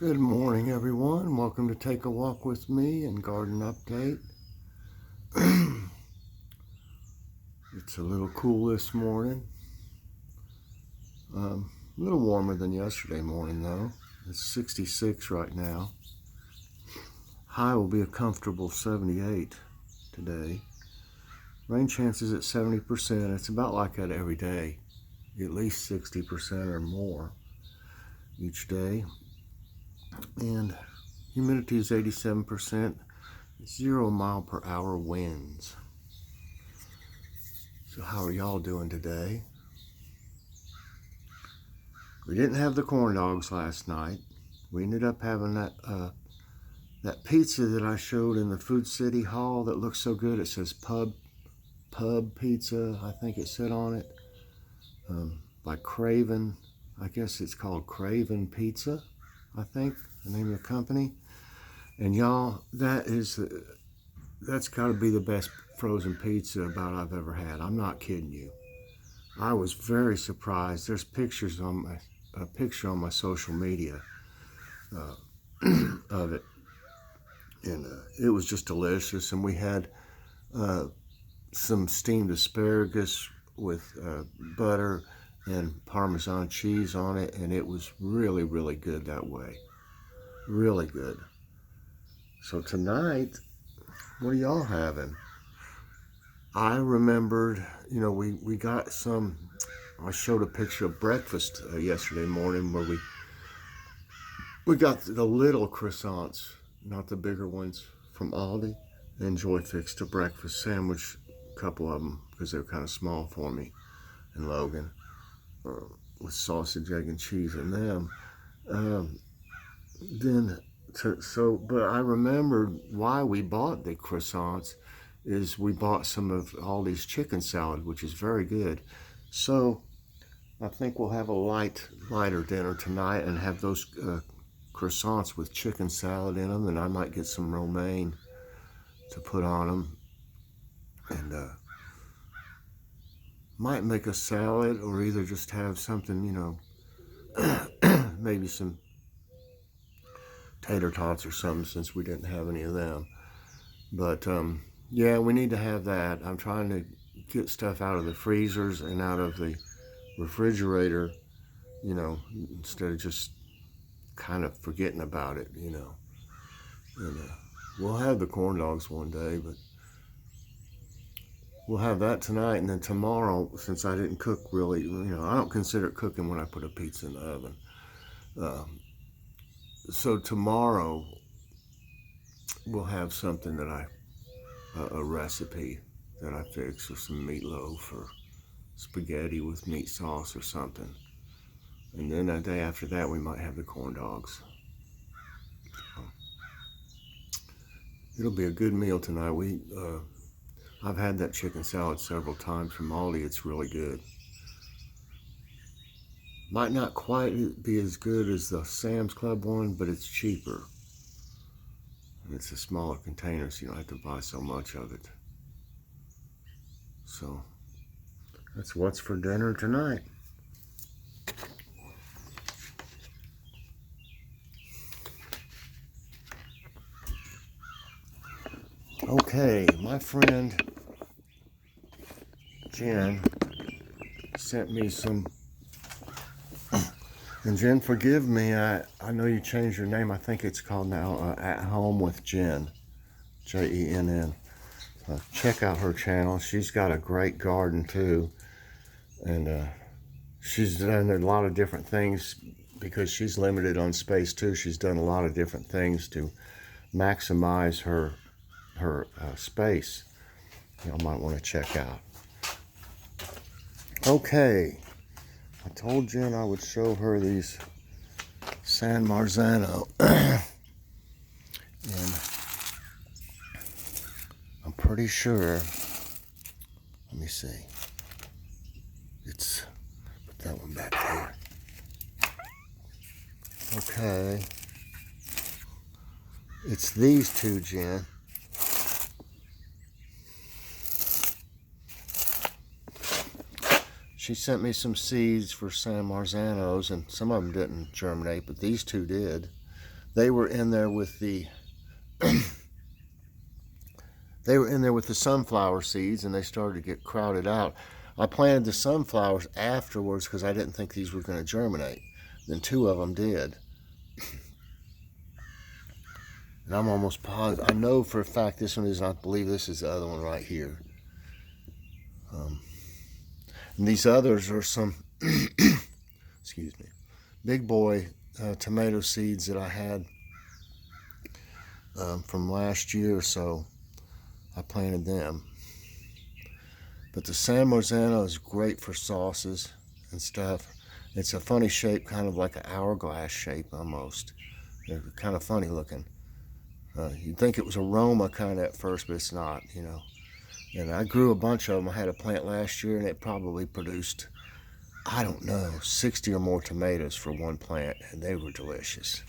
Good morning, everyone. Welcome to Take a Walk with Me and Garden Update. It's a little cool this morning. A little warmer than yesterday morning, though. It's 66 right now. High will be a comfortable 78 today. Rain chances at 70%. It's about like that every day, at least 60% or more each day. And humidity is 87%. 0 mile per hour winds. So how are y'all doing today? We didn't have the corn dogs last night. We ended up having that pizza that I showed in the Food City Hall that looks so good. It says pub pizza, I think it said on it, by Craven. I guess it's called Craven Pizza, I think, the name of the company. And y'all, that's got to be the best frozen pizza about I've ever had. I'm not kidding you. I was very surprised. There's pictures on a picture on my social media of it, and it was just delicious. And we had some steamed asparagus with butter and Parmesan cheese on it, and it was really, really good that way. Really good. So tonight, what are y'all having? I remembered, we got some. I showed a picture of breakfast yesterday morning where we got the little croissants, not the bigger ones, from Aldi. And Joy fixed a breakfast sandwich, a couple of them, because they were kind of small for me and Logan, with sausage, egg, and cheese in them. But I remembered why we bought the croissants is we bought some of Aldi's chicken salad, which is very good. So I think we'll have a lighter dinner tonight and have those croissants with chicken salad in them, and I might get some romaine to put on them, and might make a salad or either just have something, maybe some tater tots or something, since we didn't have any of them. But yeah, we need to have that. I'm trying to get stuff out of the freezers and out of the refrigerator, instead of just kind of forgetting about it, And we'll have the corn dogs one day, but we'll have that tonight. And then tomorrow, since I didn't cook really, I don't consider it cooking when I put a pizza in the oven. So tomorrow we'll have something that a recipe that I fix, or some meatloaf or spaghetti with meat sauce or something. And then a day after that, we might have the corn dogs. It'll be a good meal tonight. I've had that chicken salad several times from Aldi. It's really good. Might not quite be as good as the Sam's Club one, but it's cheaper. And it's a smaller container, so you don't have to buy so much of it. So that's what's for dinner tonight. Okay, my friend Jen sent me some, and Jen, forgive me, I know you changed your name. I think it's called now At Home with Jen, Jenn. Check out her channel. She's got a great garden too, and she's done a lot of different things because she's limited on space too. She's done a lot of different things to maximize her space. Y'all might want to check out. Okay, I told Jen I would show her these San Marzano, and I'm pretty sure, let me see, put that one back there. Okay, it's these two, Jen. She sent me some seeds for San Marzanos, and some of them didn't germinate, but these two did. they were in there with the sunflower seeds, and they started to get crowded out. I planted the sunflowers afterwards because I didn't think these were going to germinate. Then 2 of them did. And I'm almost positive, I know for a fact this one is, I believe this is the other one right here. And these others are some, excuse me, big boy tomato seeds that I had from last year or so. I planted them. But the San Marzano is great for sauces and stuff. It's a funny shape, kind of like an hourglass shape almost. They're kind of funny looking. You'd think it was a Roma kind of at first, but it's not, you know. And I grew a bunch of them. I had a plant last year, and it probably produced, I don't know, 60 or more tomatoes for one plant, and they were delicious.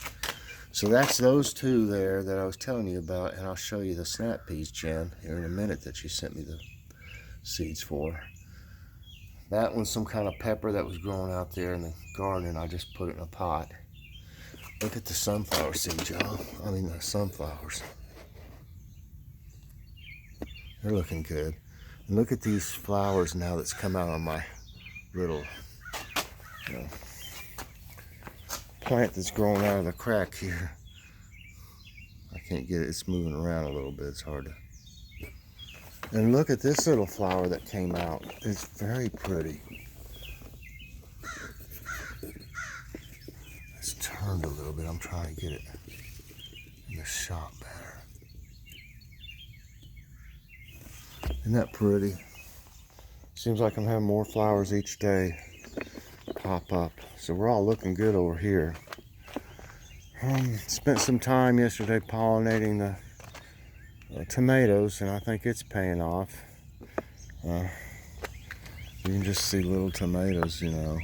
So that's those 2 there that I was telling you about, and I'll show you the snap peas, Jen, here in a minute that you sent me the seeds for. That one's some kind of pepper that was growing out there in the garden, and I just put it in a pot. Look at the sunflower seeds, y'all. I mean, the sunflowers. They're looking good. And look at these flowers now that's come out on my little plant that's growing out of the crack here. I can't get it. It's moving around a little bit. It's hard to. And look at this little flower that came out. It's very pretty. It's turned a little bit. I'm trying to get it in the shot better. Isn't that pretty? Seems like I'm having more flowers each day pop up. So we're all looking good over here. Spent some time yesterday pollinating the tomatoes, and I think it's paying off. You can just see little tomatoes, you know,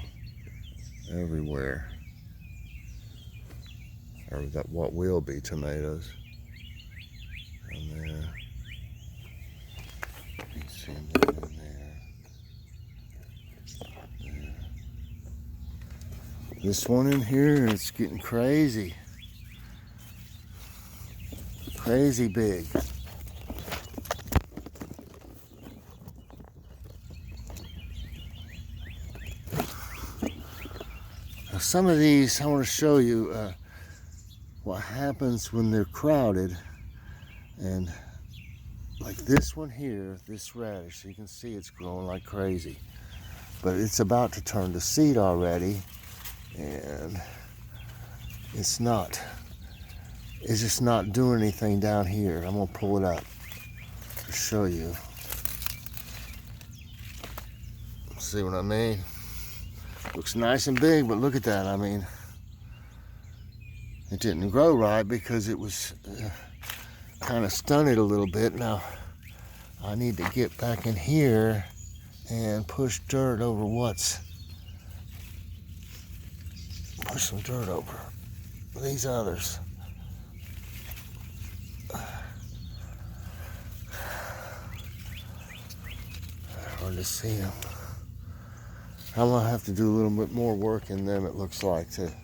everywhere. Or that what will be tomatoes. And there. You can see them in there. There. This one in here, it's getting crazy. Crazy big. Now some of these, I want to show you what happens when they're crowded. And like this one here, this radish, you can see it's growing like crazy. But it's about to turn to seed already. And it's just not doing anything down here. I'm gonna pull it up to show you. See what I mean? Looks nice and big, but look at that. I mean, it didn't grow right because it was kind of stunted a little bit. Now, I need to get back in here and push dirt over push some dirt over these others. Hard to see them. I'm gonna have to do a little bit more work in them, it looks like, if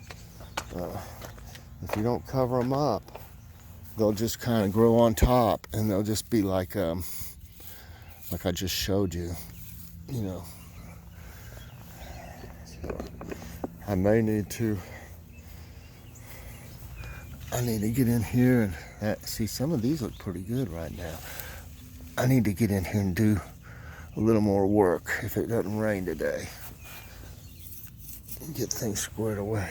you don't cover them up, they'll just kind of grow on top, and they'll just be like I just showed you, you know. So I need to get in here and see, some of these look pretty good right now. I need to get in here and do a little more work if it doesn't rain today. Get things squared away.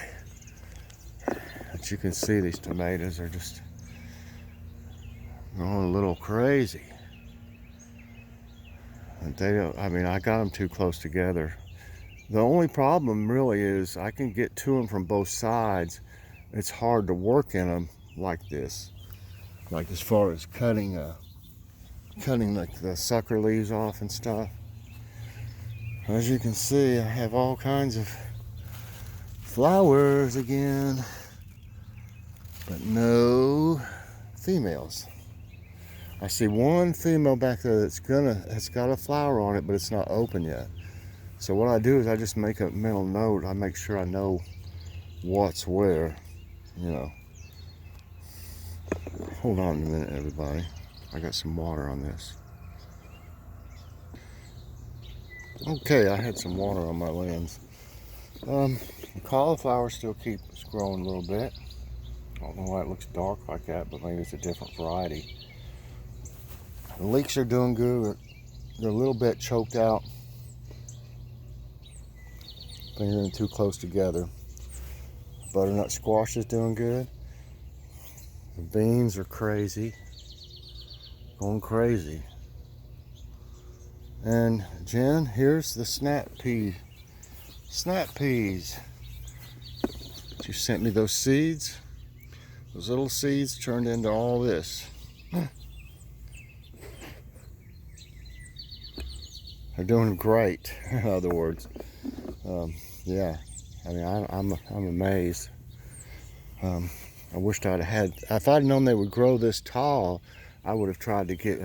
As you can see, these tomatoes are just going a little crazy. And they don't, I mean, I got them too close together. The only problem really is I can get to them from both sides. It's hard to work in them like this. Like as far as cutting like the sucker leaves off and stuff. As you can see, I have all kinds of flowers again, but no females. I see one female back there that's got a flower on it, but it's not open yet. So what I do is I just make a mental note. I make sure I know what's where, you know. Hold on a minute, everybody. I got some water on this. Okay, I had some water on my lens. The cauliflower still keeps growing a little bit. I don't know why it looks dark like that, but maybe it's a different variety. The leeks are doing good. They're a little bit choked out. They're getting too close together. Butternut squash is doing good. The beans are crazy. Going crazy. And Jen, here's the snap pea. Snap peas. You sent me those seeds. Those little seeds turned into all this. They're doing great, in other words. Yeah, I mean, I'm amazed. I wished I'd had, if I'd known they would grow this tall, I would have tried to get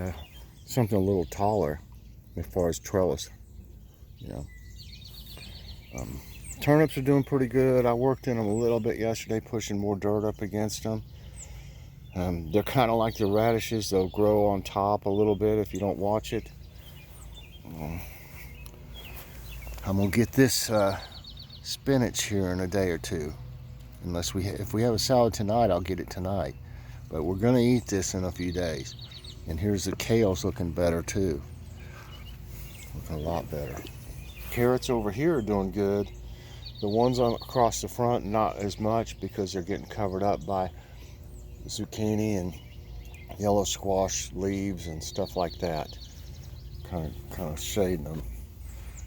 something a little taller as far as trellis, you know. Turnips are doing pretty good. I worked in them a little bit yesterday, pushing more dirt up against them. They're kind of like the radishes. They'll grow on top a little bit if you don't watch it. I'm gonna get this spinach here in a day or two. Unless if we have a salad tonight, I'll get it tonight. But we're gonna eat this in a few days. And here's the kale's looking better too. Looking a lot better. Carrots over here are doing good. The ones across the front, not as much because they're getting covered up by zucchini and yellow squash leaves and stuff like that. Kind of shading them.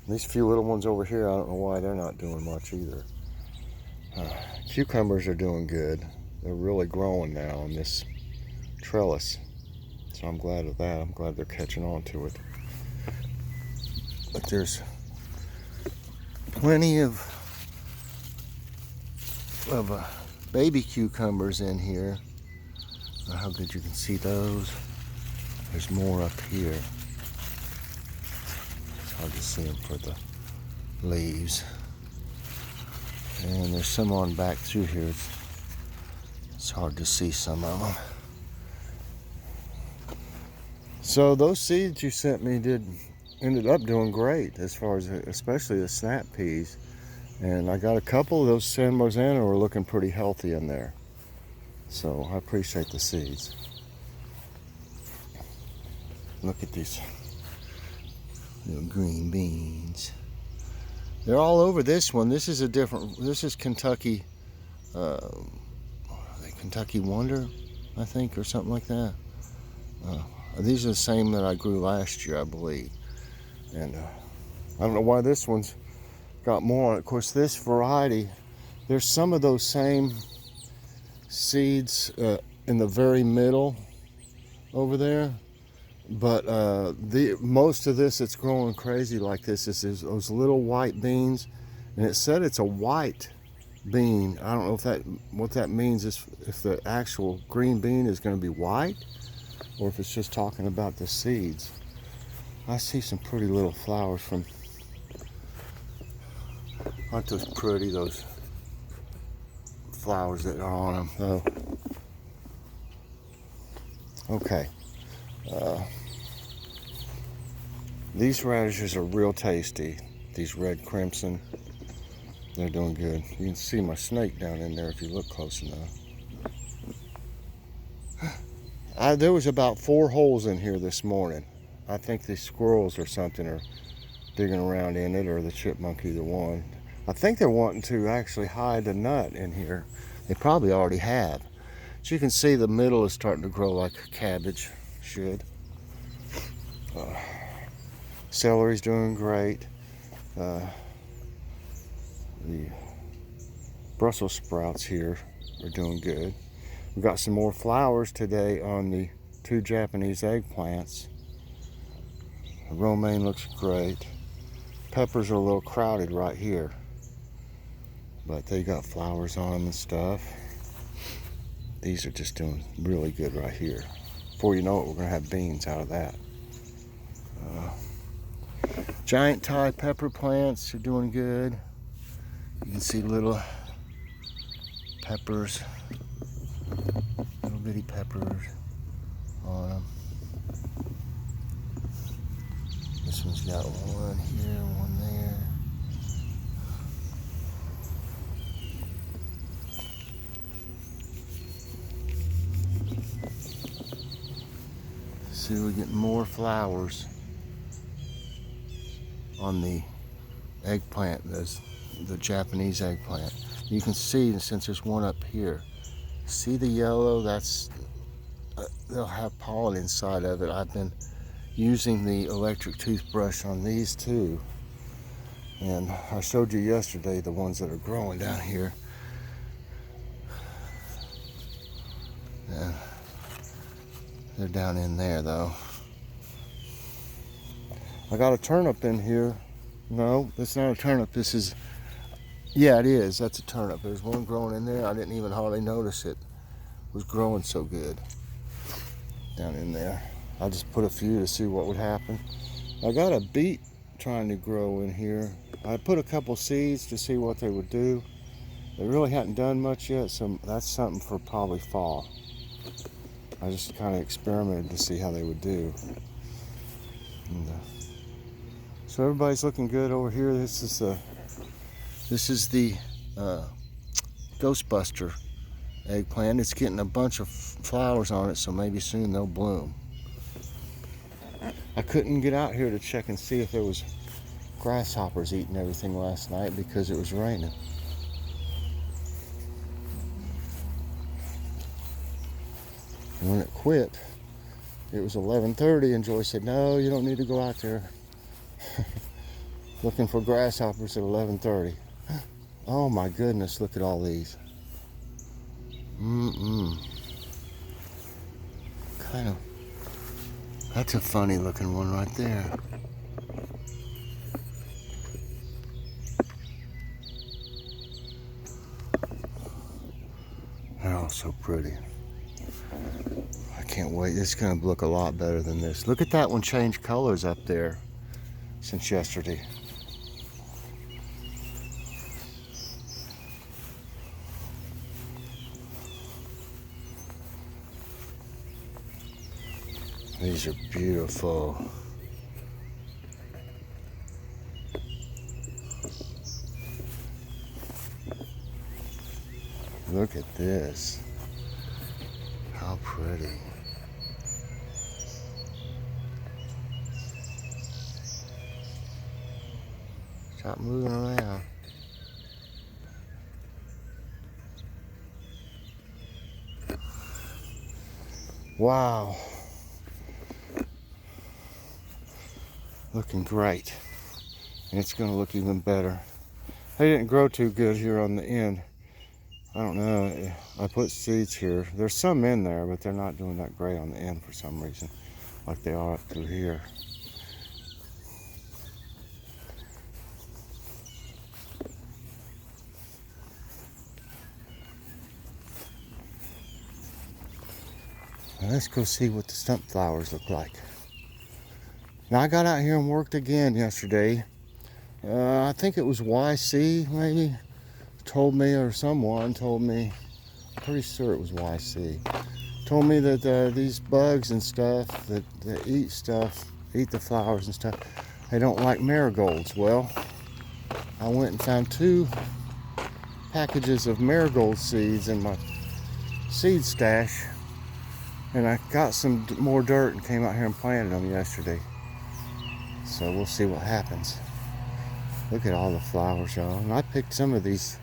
These few little ones over here, I don't know why they're not doing much either. Cucumbers are doing good. They're really growing now on this trellis. So I'm glad of that. I'm glad they're catching on to it. But there's plenty of baby cucumbers in here. I don't know how good you can see those. There's more up here. It's hard to see them for the leaves. And there's some on back through here. It's hard to see some of them. So those seeds you sent me ended up doing great, as far as especially the snap peas. And I got a couple of those San Marzano are looking pretty healthy in there. So I appreciate the seeds. Look at these little green beans. They're all over this one. This is this is Kentucky, Kentucky Wonder, I think, or something like that. These are the same that I grew last year, I believe. And I don't know why this one's got more on it. Of course, this variety, there's some of those same seeds in the very middle over there. But most of this that's growing crazy like this is those little white beans. And it said it's a white bean. I don't know what that means, is if the actual green bean is going to be white, or if it's just talking about the seeds. I see some pretty little flowers from, aren't those pretty, those flowers that are on them? Oh. Okay. These radishes are real tasty. These red crimson, they're doing good. You can see my snake down in there if you look close enough. There was about 4 holes in here this morning. I think the squirrels or something are digging around in it, or the chipmunk, either one. I think they're wanting to actually hide a nut in here. They probably already have. As you can see, the middle is starting to grow like cabbage should. Celery's doing great. The Brussels sprouts here are doing good. We got some more flowers today on the 2 Japanese eggplants. The romaine looks great. Peppers are a little crowded right here, but they got flowers on them and stuff. These are just doing really good right here. Before you know it, we're gonna have beans out of that. Giant Thai pepper plants are doing good. You can see little peppers, little bitty peppers on them. This one's got one here, one there. See, we get more flowers on the eggplant, the Japanese eggplant. You can see, since there's one up here, see the yellow? That's they'll have pollen inside of it. I've been using the electric toothbrush on these too, and I showed you yesterday the ones that are growing down here. And they're down in there though. I got a turnip in here. No, it's not a turnip. This is, yeah, it is. That's a turnip. There's one growing in there. I didn't even hardly notice it was growing so good down in there. I just put a few to see what would happen. I got a beet trying to grow in here. I put a couple seeds to see what they would do. They really hadn't done much yet, so that's something for probably fall. I just kind of experimented to see how they would do. And, so everybody's looking good over here. This is the Ghostbuster eggplant. It's getting a bunch of flowers on it, so maybe soon they'll bloom. I couldn't get out here to check and see if there was grasshoppers eating everything last night because it was raining. And when it quit, it was 11:30, and Joy said, "No, you don't need to go out there looking for grasshoppers at 11:30. Oh my goodness, look at all these. Kind of, that's a funny looking one right there. They're all so pretty. I can't wait. It's going to look a lot better than this. Look at that one change colors up there since yesterday. These are beautiful. Look at this. How pretty. Stop moving around. Wow. Looking great. And it's going to look even better. They didn't grow too good here on the end. I don't know. I put seeds here. There's some in there, but they're not doing that great on the end for some reason, like they are up through here. Now let's go see what the stump flowers look like. Now I got out here and worked again yesterday. I think it was YC maybe told me, or someone told me, I'm pretty sure it was YC, told me that these bugs and stuff that eat the flowers and stuff, they don't like marigolds. Well, I went and found 2 packages of marigold seeds in my seed stash, and I got some more dirt and came out here and planted them yesterday. So we'll see what happens. Look at all the flowers, y'all. And I picked some of these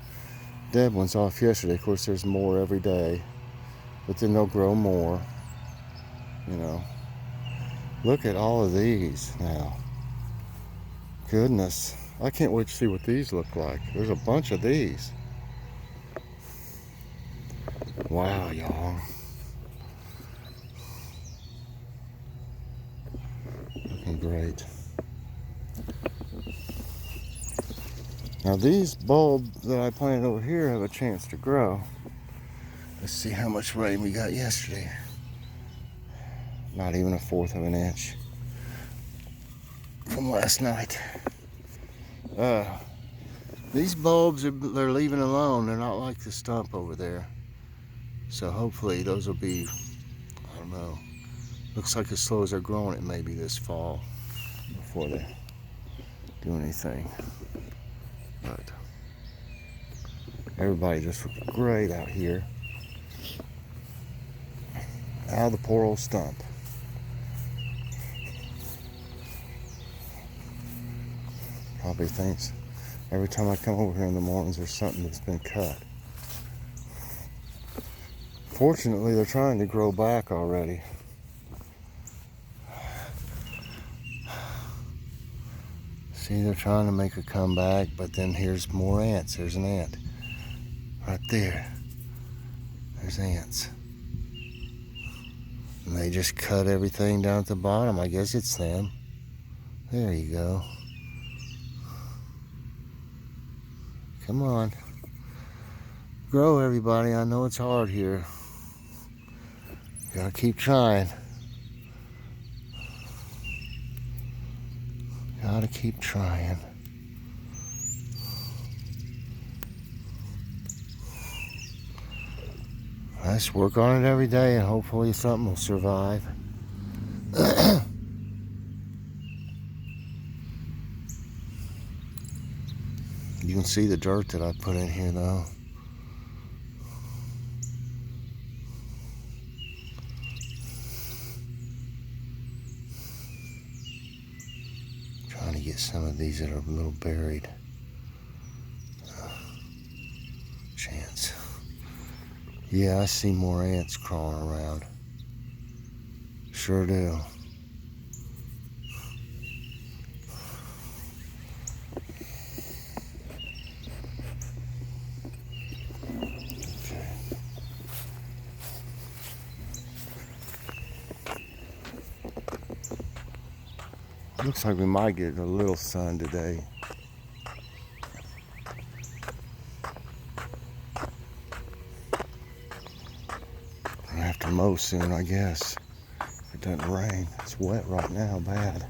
dead ones off yesterday. Of course, there's more every day, but then they'll grow more, you know. Look at all of these now. Goodness, I can't wait to see what these look like. There's a bunch of these. Wow, y'all. Looking great. Now these bulbs that I planted over here have a chance to grow. Let's see how much rain we got yesterday. Not even 1/4 of an inch from last night. These bulbs they're leaving alone. They're not like the stump over there. So hopefully those will be, I don't know, looks like as slow as they're growing, it may be this fall before they do anything. But everybody just looks great out here. Out of the poor old stump. Probably thinks every time I come over here in the mornings there's something that's been cut. Fortunately, they're trying to grow back already. See, they're trying to make a comeback, but then here's more ants. There's an ant right there. There's ants. And they just cut everything down at the bottom. I guess it's them. There you go. Come on. Grow, everybody. I know it's hard here. Gotta keep trying. Gotta keep trying. I just work on it every day and hopefully something will survive. You can see the dirt that I put in here though. Trying to get some of these that are a little buried. Chance. Yeah, I see more ants crawling around. Sure do. Looks like we might get a little sun today. I have to mow soon, I guess. If it doesn't rain. It's wet right now, bad.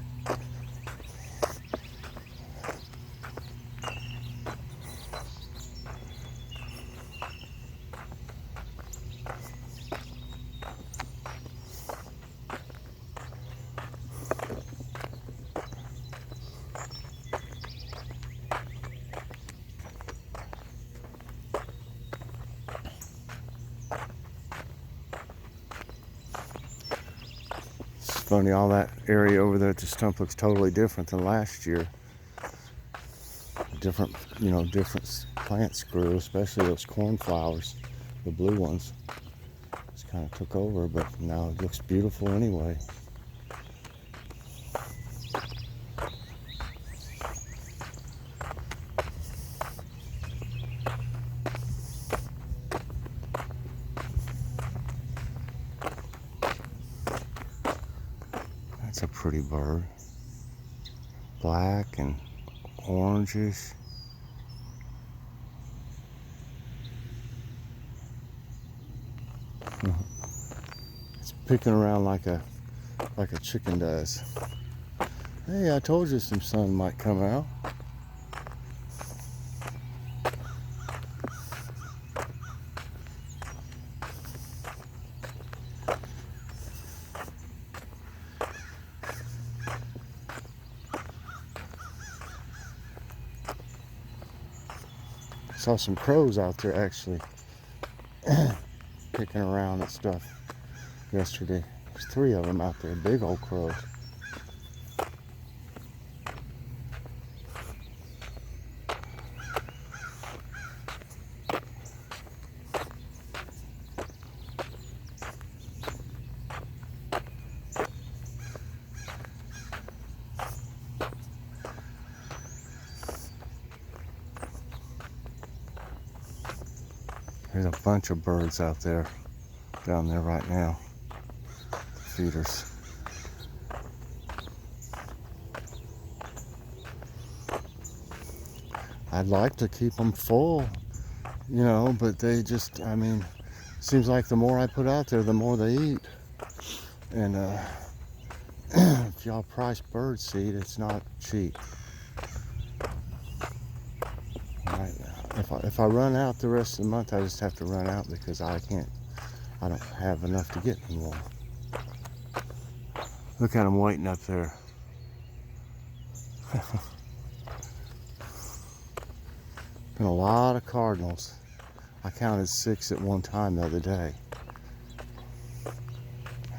Funny, all that area over there at the stump looks totally different than last year. Different plants grew, especially those cornflowers, the blue ones. Just kind of took over, but now it looks beautiful anyway. That's a pretty bird. Black and oranges. It's picking around like a chicken does. Hey, I told you some sun might come out. Saw some crows out there actually picking around and stuff yesterday. There's 3 of them out there, big old crows. There's a bunch of birds out there, down there right now. Feeders. I'd like to keep them full, but they just, seems like the more I put out there, the more they eat. And if y'all price bird seed, it's not cheap. If I run out the rest of the month, I just have to run out because I can't I don't have enough to get any more. Look at them waiting up there. Been a lot of cardinals. I counted 6 at one time the other day.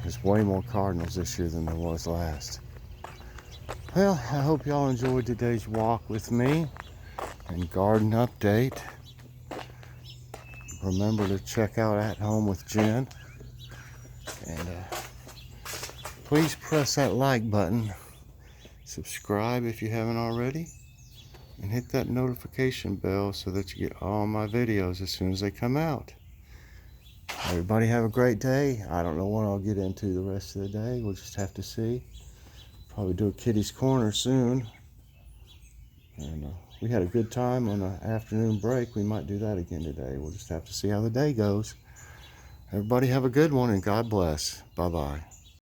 There's way more cardinals this year than there was last. Well, I hope y'all enjoyed today's walk with me and garden update. Remember to check out At Home with Jen. And please press that like button. Subscribe if you haven't already. And hit that notification bell so that you get all my videos as soon as they come out. Everybody have a great day. I don't know what I'll get into the rest of the day. We'll just have to see. Probably do a Kitty's Corner soon. And we had a good time on an afternoon break. We might do that again today. We'll just have to see how the day goes. Everybody have a good one and God bless. Bye-bye.